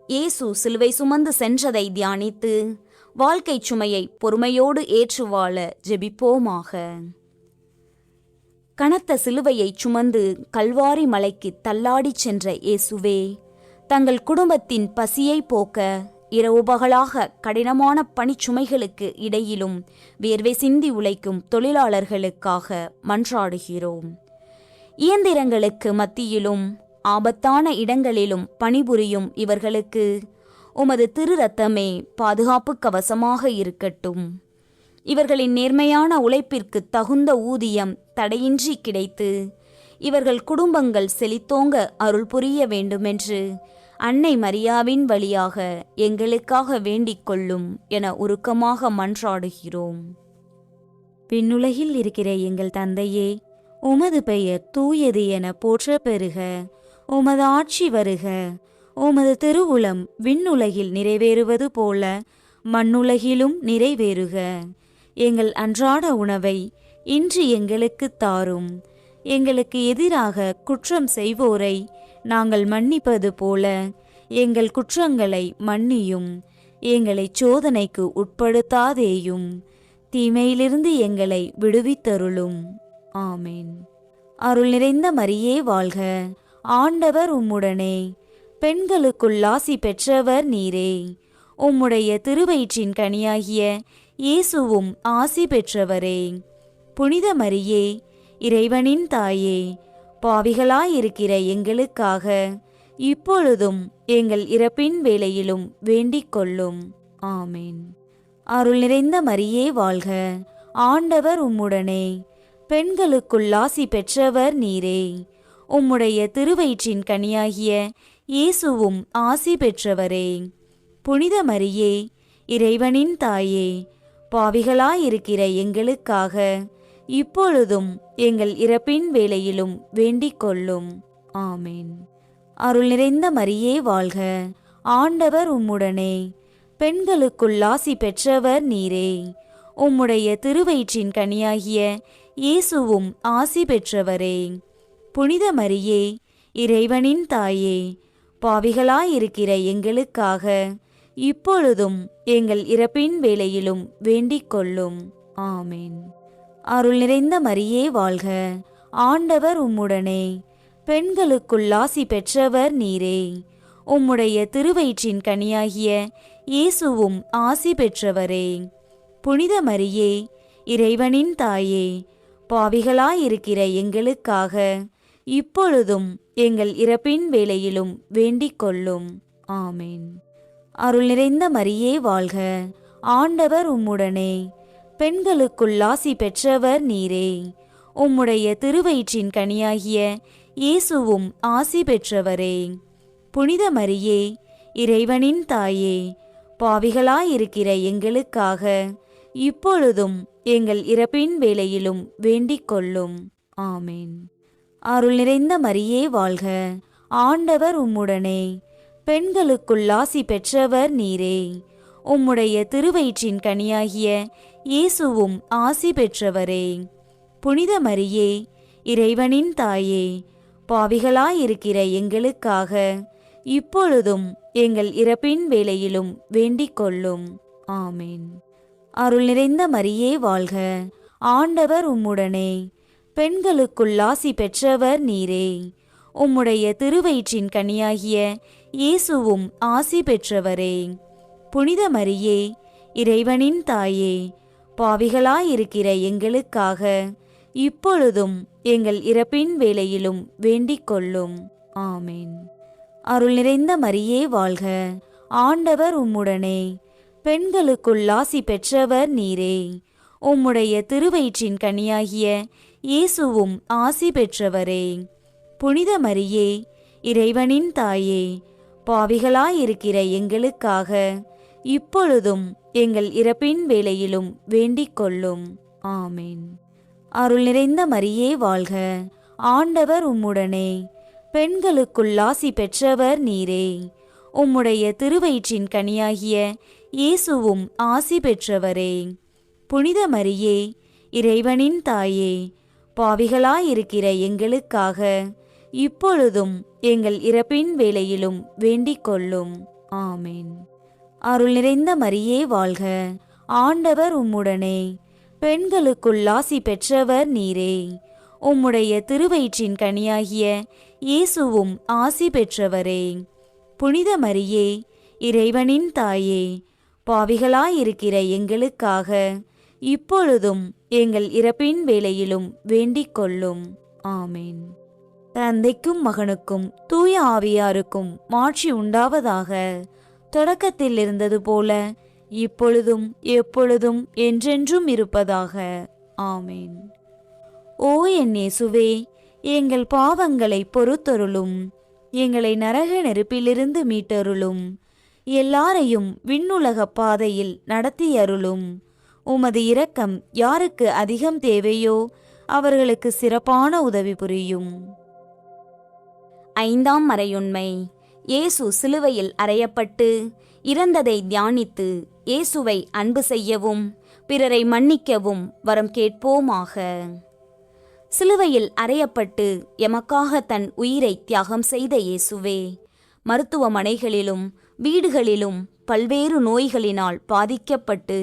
இயேசு சிலுவை சுமந்து சென்றதை தியானித்து வாழ்க்கை சுமையை பொறுமையோடு ஏற்று வாழ ஜெபிப்போமாக. கனத்த சிலுவையை சுமந்து கல்வாரி மலைக்கு தள்ளாடிச் சென்ற இயேசுவே, தங்கள் குடும்பத்தின் பசியை போக்க இரவு பகலாக கடினமான பணிச்சுமைகளுக்கு இடையிலும் வேர்வை சிந்தி உழைக்கும் தொழிலாளர்களுக்காக மன்றாடுகிறோம். இயந்திரங்களுக்கு மத்தியிலும் ஆபத்தான இடங்களிலும் பணிபுரியும் இவர்களுக்கு உமது திரு ரத்தமே பாதுகாப்பு கவசமாக இருக்கட்டும். இவர்களின் நேர்மையான உழைப்பிற்கு தகுந்த ஊதியம் தடையின்றி கிடைத்து இவர்கள் குடும்பங்கள் செழித்தோங்க அருள் புரிய வேண்டுமென்று அன்னை மரியாவின் வழியாக எங்களுக்காக வேண்டிக் கொள்ளும் என உருக்கமாக மன்றாடுகிறோம். விண்ணுலகில் இருக்கிற எங்கள் தந்தையே, உமது பெயர் தூயது என போற்ற பெறுக. உமது ஆட்சி வருக. உமது திருவுளம் விண்ணுலகில் நிறைவேறுவது போல மண்ணுலகிலும் நிறைவேறுக. எங்கள் அன்றாட உணவை இன்று எங்களுக்கு தாரும். எங்களுக்கு எதிராக குற்றம் செய்வோரை நாங்கள் மன்னிப்பது போல எங்கள் குற்றங்களை மன்னியும். எங்களை சோதனைக்கு உட்படுத்தாதேயும், தீமையிலிருந்து எங்களை விடுவித்தருளும். ஆமேன். அருள் நிறைந்த மரியே வாழ்க. ஆண்டவர் உம்முடனே, பெண்களுக்குள் ஆசி பெற்றவர் நீரே. உம்முடைய திருவயிற்றின் கனியாகிய இயேசுவும் ஆசி பெற்றவரே. புனித மரியே, இறைவனின் தாயே, பாவிகளாயிருக்கிற எங்களுக்காக இப்பொழுதும் எங்கள் இறப்பின் வேளையிலும் வேண்டிக் கொள்ளும். ஆமேன். அருள் நிறைந்த மரியே வாழ்க. ஆண்டவர் உம்முடனே, பெண்களுக்குள் ஆசி பெற்றவர் நீரே. உம்முடைய திருவயிற்றின் கனியாகிய இயேசுவும் ஆசி பெற்றவரே. புனித மரியே, இறைவனின் தாயே, பாவிகளாயிருக்கிற எங்களுக்காக இப்பொழுதும் எங்கள் இறப்பின் வேளையிலும் வேண்டிக் கொள்ளும். ஆமேன். அருள் நிறைந்த மரியே வாழ்க. ஆண்டவர் உம்முடனே, பெண்களுக்குள் ஆசி பெற்றவர் நீரே. உம்முடைய திருவயிற்றின் கனியாகிய இயேசுவும் ஆசி பெற்றவரே. புனித மரியே, இறைவனின் தாயே, பாவிகளாயிருக்கிற எங்களுக்காக இப்பொழுதும் எங்கள் இறப்பின் வேளையிலும் வேண்டிக் கொள்ளும். ஆமேன். அருள் நிறைந்த மரியே வாழ்க. ஆண்டவர் உம்முடனே, பெண்களுக்குள் ஆசி பெற்றவர் நீரே. உம்முடைய திருவயிற்றின் கனியாகிய இயேசுவும் ஆசி பெற்றவரே. புனித மரியே, இறைவனின் தாயே, பாவிகளாயிருக்கிற எங்களுக்காக இப்பொழுதும் எங்கள் இறப்பின் வேளையிலும் வேண்டிக் கொள்ளும். ஆமேன். அருள் நிறைந்த மரியே வாழ்க. ஆண்டவர் உம்முடனே, பெண்களுக்குள் ஆசி பெற்றவர் நீரே. உம்முடைய திருவயிற்றின் கனியாகிய இயேசுவும் ஆசி பெற்றவரே. புனித மரியே, இறைவனின் தாயே, பாவிகளாயிருக்கிற எங்களுக்காக இப்பொழுதும் எங்கள் இறப்பின் வேளையிலும் வேண்டிக் கொள்ளும். ஆமேன். அருள் நிறைந்த மரியே வாழ்க. ஆண்டவர் உம்முடனே, பெண்களுக்குள் ஆசி பெற்றவர் நீரே. உம்முடைய திருவயிற்றின் கனியாகிய இயேசுவும் ஆசி பெற்றவரே. புனித மரியே, இறைவனின் தாயே, பாவிகளாயிருக்கிற எங்களுக்காக இப்பொழுதும் எங்கள் இறப்பின் வேளையிலும் வேண்டிக் கொள்ளும். ஆமேன். அருள் நிறைந்த மரியே வாழ்க. ஆண்டவர் உம்முடனே, பெண்களுக்குள் ஆசி பெற்றவர் நீரே. உம்முடைய திருவயிற்றின் கனியாகிய இயேசுவும் ஆசி பெற்றவரே. புனித மரியே, இறைவனின் தாயே, பாவிகளாயிருக்கிற எங்களுக்காக இப்பொழுதும் எங்கள் இறப்பின் வேளையிலும் வேண்டிக் கொள்ளும். ஆமேன். அருள் நிறைந்த மரியே வாழ்க. ஆண்டவர் உம்முடனே, பெண்களுக்குள் ஆசி பெற்றவர் நீரே. உம்முடைய திருவயிற்றின் கனியாகிய இயேசுவும் ஆசி பெற்றவரே. புனித மரியே, இறைவனின் தாயே, பாவிகளாயிருக்கிற எங்களுக்காக இப்பொழுதும் எங்கள் இறப்பின் வேளையிலும் வேண்டிக் கொள்ளும். ஆமேன். அருள் நிறைந்த மரியே வாழ்க. ஆண்டவர் உம்முடனே, பெண்களுக்குள் ஆசி பெற்றவர் நீரே. உம்முடைய திருவயிற்றின் கனியாகிய இயேசுவும் ஆசி பெற்றவரே. புனித மரியே, இறைவனின் தாயே, பாவிகளாயிருக்கிற எங்களுக்காக இப்பொழுதும் எங்கள் இறப்பின் வேளையிலும் வேண்டிக் கொள்ளும். ஆமேன். அருள் நிறைந்த மரியே வாழ்க. ஆண்டவர் உம்முடனே, பெண்களுக்குள் ஆசி பெற்றவர் நீரே. உம்முடைய திருவயிற்றின் கனியாகிய இயேசுவும் ஆசி பெற்றவரே. புனித மரியே, இறைவனின் தாயே, பாவிகளாயிருக்கிற எங்களுக்காக இப்பொழுதும் எங்கள் இறப்பின் வேளையிலும் வேண்டிக் கொள்ளும். ஆமேன். தந்தைக்கும் மகனுக்கும் தூய ஆவியாருக்கும் மாட்சி உண்டாவதாக. தொடக்கத்தில் இருந்தது போல இப்பொழுதும் எப்பொழுதும் என்றென்றும் இருப்பதாக. ஆமேன். ஓ என் இயேசுவே, எங்கள் பாவங்களை பொறுத்தருளும். எங்களை நரக நெருப்பிலிருந்து மீட்டருளும். எல்லாரையும் விண்ணுலக பாதையில் நடத்தியருளும். உமது இரக்கம் யாருக்கு அதிகம் தேவையோ அவர்களுக்கு சிறப்பான உதவி புரியும். ஐந்தாம் மறையுண்மை. இயேசு சிலுவையில் அறையப்பட்டு இறந்ததை தியானித்து இயேசுவை அன்பு செய்யவும் பிறரை மன்னிக்கவும் வரம் கேட்போமாக. சிலுவையில் அறையப்பட்டு எமக்காக தன் உயிரை தியாகம் செய்த இயேசுவே, மருத்துவமனைகளிலும் வீடுகளிலும் பல்வேறு நோய்களினால் பாதிக்கப்பட்டு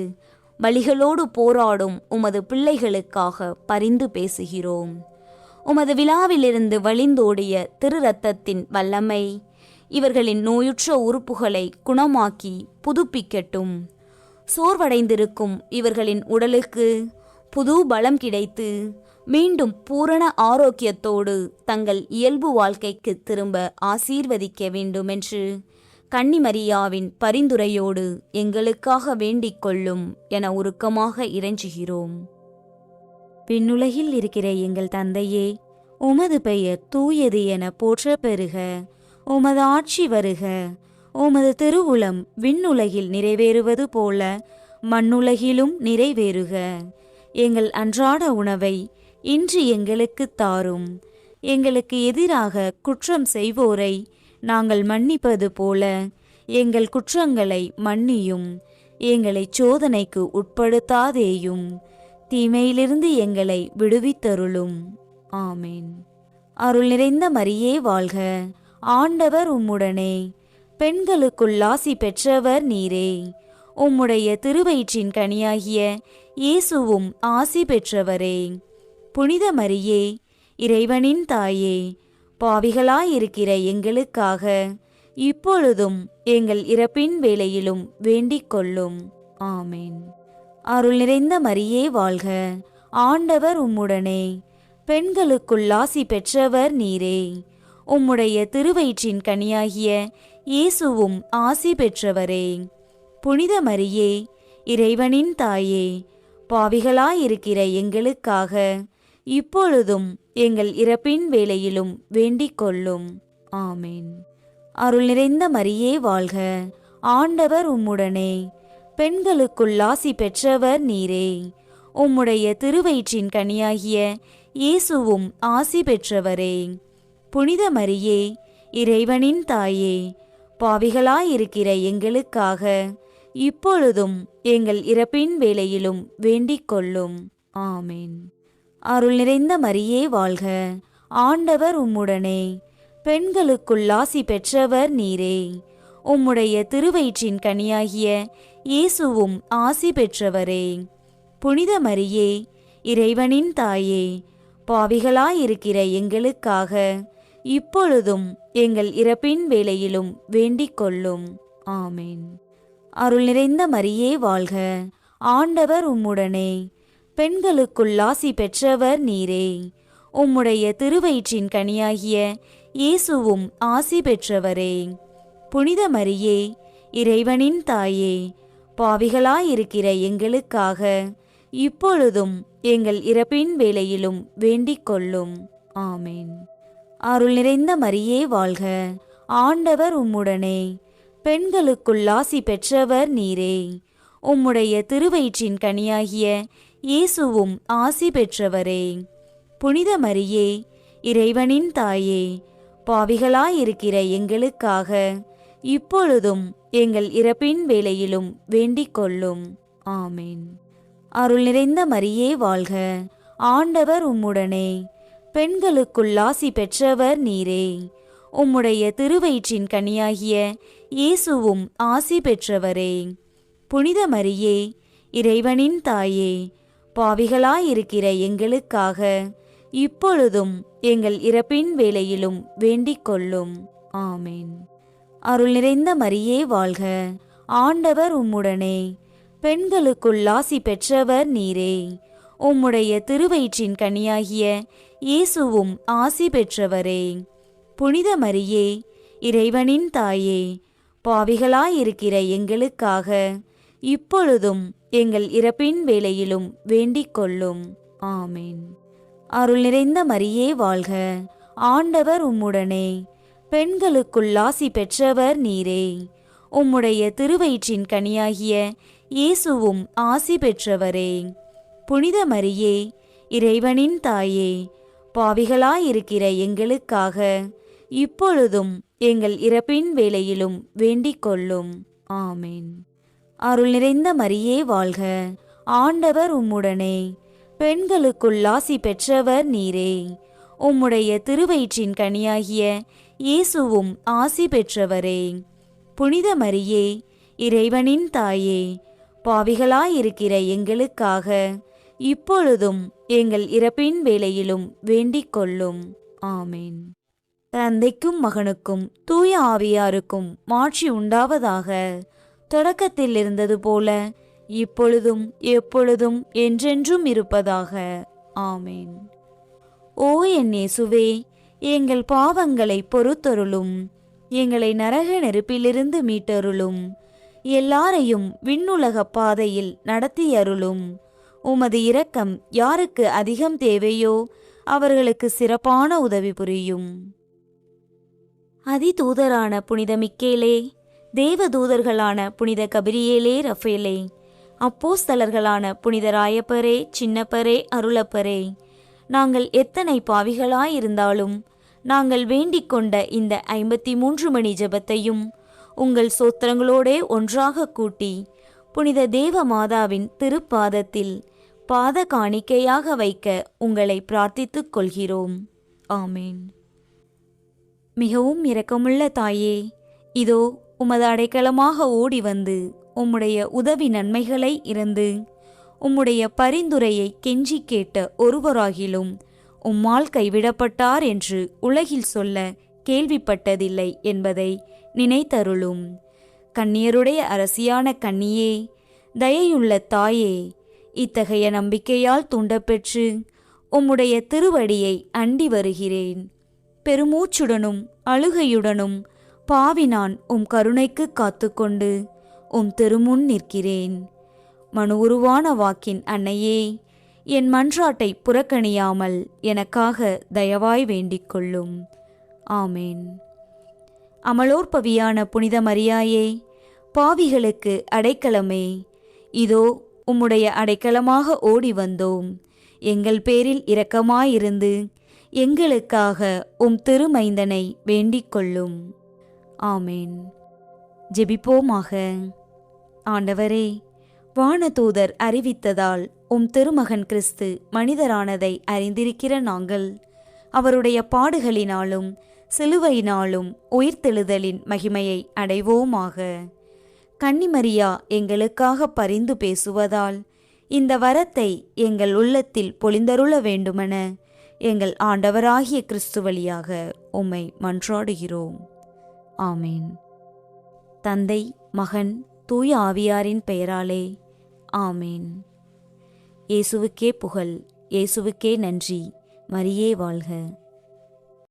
வலிகளோடு போராடும் உமது பிள்ளைகளுக்காக பரிந்து பேசுகிறோம். உமது விழாவிலிருந்து வழிந்தோடிய திரு இரத்தத்தின் வல்லமை இவர்களின் நோயுற்ற உறுப்புகளை குணமாக்கி புதுப்பிக்கட்டும். சோர்வடைந்திருக்கும் இவர்களின் உடலுக்கு புது பலம் கிடைத்து மீண்டும் பூரண ஆரோக்கியத்தோடு தங்கள் இயல்பு வாழ்க்கைக்கு திரும்ப ஆசீர்வதிக்க வேண்டுமென்று கன்னிமரியாவின் பரிந்துரையோடு எங்களுக்காக வேண்டிக் கொள்ளும் என உருக்கமாக இறைஞ்சுகிறோம். விண்ணுலகில் இருக்கிற எங்கள் தந்தையே, உமது பெயர் தூயது என போற்ற பெறுக. உமது ஆட்சி வருக. உமது திருவுளம் விண்ணுலகில் நிறைவேறுவது போல மண்ணுலகிலும் நிறைவேறுக. எங்கள் அன்றாட உணவை இன்று எங்களுக்கு தாரும். எங்களுக்கு எதிராக குற்றம் செய்வோரை நாங்கள் மன்னிப்பது போல எங்கள் குற்றங்களை மன்னியும். எங்களை சோதனைக்கு உட்படுத்தாதேயும், தீமையிலிருந்து எங்களை விடுவித்தருளும். ஆமேன். அருள் நிறைந்த மரியே வாழ்க. ஆண்டவர் உம்முடனே, பெண்களுக்குள் ஆசி பெற்றவர் நீரே. உம்முடைய திருவயிற்றின் கனியாகிய இயேசுவும் ஆசி பெற்றவரே. புனித மரியே, இறைவனின் தாயே, பாவிகளாயிருக்கிற எங்களுக்காக இப்பொழுதும் எங்கள் இறப்பின் வேளையிலும் வேண்டிக் கொள்ளும். ஆமேன். அருள் நிறைந்த மரியே வாழ்க. ஆண்டவர் உம்முடனே, பெண்களுக்குள் ஆசி பெற்றவர் நீரே. உம்முடைய திருவயிற்றின் கனியாகிய இயேசுவும் ஆசி பெற்றவரே. புனித மரியே, இறைவனின் தாயே, பாவிகளாயிருக்கிற எங்களுக்காக இப்பொழுதும் எங்கள் இறப்பின் வேளையிலும் வேண்டிக் கொள்ளும். ஆமேன். அருள் நிறைந்த மரியே வாழ்க. ஆண்டவர் உம்முடனே, பெண்களுக்குள் ஆசி பெற்றவர் நீரே. உம்முடைய திருவயிற்றின் கனியாகிய இயேசுவும் ஆசி பெற்றவரே. புனித மரியே, இறைவனின் தாயே, பாவிகளாயிருக்கிற எங்களுக்காக இப்பொழுதும் எங்கள் இறப்பின் வேளையிலும் வேண்டிக் கொள்ளும். ஆமேன். அருள் நிறைந்த மரியே வாழ்க. ஆண்டவர் உம்முடனே, பெண்களுக்குள் ஆசி பெற்றவர் நீரே. உம்முடைய திருவயிற்றின் கனியாகிய இயேசுவும் ஆசி பெற்றவரே. புனித மரியே, இறைவனின் தாயே, பாவிகளாயிருக்கிற எங்களுக்காக இப்பொழுதும் எங்கள் இறப்பின் வேளையிலும் வேண்டிக் கொள்ளும். ஆமேன். அருள் நிறைந்த மரியே வாழ்க. ஆண்டவர் உம்முடனே, பெண்களுக்குள் ஆசி பெற்றவர் நீரே. உம்முடைய திருவயிற்றின் கனியாகிய இயேசுவும் ஆசி பெற்றவரே. புனித மரியே, இறைவனின் தாயே, பாவிகளாயிருக்கிற எங்களுக்காக இப்பொழுதும் எங்கள் இறப்பின் வேளையிலும் வேண்டிக் கொள்ளும். ஆமேன். அருள் நிறைந்த மரியே வாழ்க. ஆண்டவர் உம்முடனே, பெண்களுக்குள் ஆசி பெற்றவர் நீரே. உம்முடைய திருவயிற்றின் கனியாகிய இயேசுவும் ஆசி பெற்றவரே. புனித மரியே, இறைவனின் தாயே, பாவிகளாயிருக்கிற எங்களுக்காக இப்பொழுதும் எங்கள் இறப்பின் வேளையிலும் வேண்டிக் கொள்ளும். ஆமேன். அருள் நிறைந்த மரியே வாழ்க. ஆண்டவர் உம்முடனே, பெண்களுக்குள் ஆசி பெற்றவர் நீரே. உம்முடைய திருவயிற்றின் கனியாகிய இயேசுவும் ஆசி பெற்றவரே. புனித மரியே, இறைவனின் தாயே, பாவிகளாயிருக்கிற எங்களுக்காக இப்பொழுதும் எங்கள் இறப்பின் வேளையிலும் வேண்டிக் கொள்ளும். ஆமேன். அருள் நிறைந்த மரியே வாழ்க. ஆண்டவர் உம்முடனே, பெண்களுக்குள் ஆசி பெற்றவர் நீரே. உம்முடைய திருவயிற்றின் கனியாகிய இயேசுவும் ஆசி பெற்றவரே. புனித மரியே, இறைவனின் தாயே, பாவிகளாயிருக்கிற எங்களுக்காக இப்பொழுதும் எங்கள் இறப்பின் வேளையிலும் வேண்டிக் கொள்ளும். ஆமேன். அருள் நிறைந்த மரியே வாழ்க. ஆண்டவர் உம்முடனே, பெண்களுக்குள் ஆசி பெற்றவர் நீரே. உம்முடைய திருவயிற்றின் கனியாகிய இயேசுவும் ஆசி பெற்றவரே. புனித மரியே, இறைவனின் தாயே, பாவிகளாயிருக்கிற எங்களுக்காக இப்பொழுதும் எங்கள் இறப்பின் வேளையிலும் வேண்டிக் கொள்ளும். ஆமென். அருள் நிறைந்த மரியே வாழ்க, ஆண்டவர் உம்முடனே, பெண்களுக்குள் ஆசி பெற்றவர் நீரே. உம்முடைய திருவயிற்றின் கனியாகிய இயேசுவும் ஆசி பெற்றவரே. புனித மரியே, இறைவனின் தாயே, பாவிகளாயிருக்கிற எங்களுக்காக இப்பொழுதும் எங்கள் இறப்பின் வேளையிலும் வேண்டிக் கொள்ளும். ஆமென். தந்தைக்கும் மகனுக்கும் தூய ஆவியாருக்கும் மாட்சி உண்டாவதாக. தொடக்கத்தில் இருந்தது போல இப்பொழுதும் எப்பொழுதும் என்றென்றும் இருப்பதாக. ஆமென். ஓ என் இயேசுவே, எங்கள் பாவங்களை பொறுத்தருளும், எங்களை நரக நெருப்பிலிருந்து மீட்டருளும், எல்லாரையும் விண்ணுலக பாதையில் நடத்தியருளும். உமது இரக்கம் யாருக்கு அதிகம் தேவையோ அவர்களுக்கு சிறப்பான உதவி புரியும். அதிதூதரான புனித மிக்கேலே, தேவதூதர்களான புனித கபிரியேலே, ரஃபேலே, அப்போஸ்தலர்களான புனித ராயப்பரே, சின்னப்பரே, அருளப்பரே, நாங்கள் எத்தனை பாவிகளாயிருந்தாலும் நாங்கள் வேண்டிக் கொண்ட இந்த 53 மணி ஜெபத்தையும் உங்கள் சோத்திரங்களோடே ஒன்றாக கூட்டி புனித தேவ மாதாவின் திருப்பாதத்தில் பாத காணிக்கையாக வைக்க உங்களை பிரார்த்தித்துக் கொள்கிறோம். ஆமேன். மிகவும் இரக்கமுள்ள தாயே, இதோ உமது அடைக்கலமாக ஓடி வந்து உம்முடைய உதவி நன்மைகளை இறந்து உம்முடைய பரிந்துரையை கெஞ்சி கேட்ட ஒருவராகிலும் உம்மால் கைவிடப்பட்டார் என்று உலகில் சொல்ல கேள்விப்பட்டதில்லை என்பதை நினைத்தருளும். கன்னியருடைய அரசியான கன்னியே, தயையுள்ள தாயே, இத்தகைய நம்பிக்கையால் தூண்டப்பெற்று உம்முடைய திருவடியை அண்டி வருகிறேன். பெருமூச்சுடனும் அழுகையுடனும் பாவினான் உம் கருணைக்கு காத்துக்கொண்டு உம் திருமுன் நிற்கிறேன். மனு உருவான வாக்கின் அன்னையே, என் மன்றாட்டை புறக்கணியாமல் எனக்காக தயவாய் வேண்டிக் கொள்ளும். ஆமேன். அமலோற்பவியான புனித மரியாயே, பாவிகளுக்கு அடைக்கலமே, இதோ உம்முடைய அடைக்கலமாக ஓடி வந்தோம். எங்கள் பேரில் இரக்கமாயிருந்து எங்களுக்காக உம் திருமைந்தனை வேண்டிக் கொள்ளும். ஆமேன். ஜெபிப்போமாக. ஆண்டவரே, வானதூதர் அறிவித்ததால் உம் திருமகன் கிறிஸ்து மனிதரானதை அறிந்திருக்கிற நாங்கள் அவருடைய பாடுகளினாலும் சிலுவையினாலும் உயிர்த்தெழுதலின் மகிமையை அடைவோமாக. கன்னிமரியா எங்களுக்காக பரிந்து பேசுவதால் இந்த வரத்தை எங்கள் உள்ளத்தில் பொழிந்தருள வேண்டுமென எங்கள் ஆண்டவராகிய கிறிஸ்து வழியாக உம்மை மன்றாடுகிறோம். ஆமேன். தந்தை, மகன், தூய ஆவியாரின் பெயராலே ஆமேன். இயேசுவுக்கே புகழ், இயேசுவுக்கே நன்றி. மரியே வாழ்க.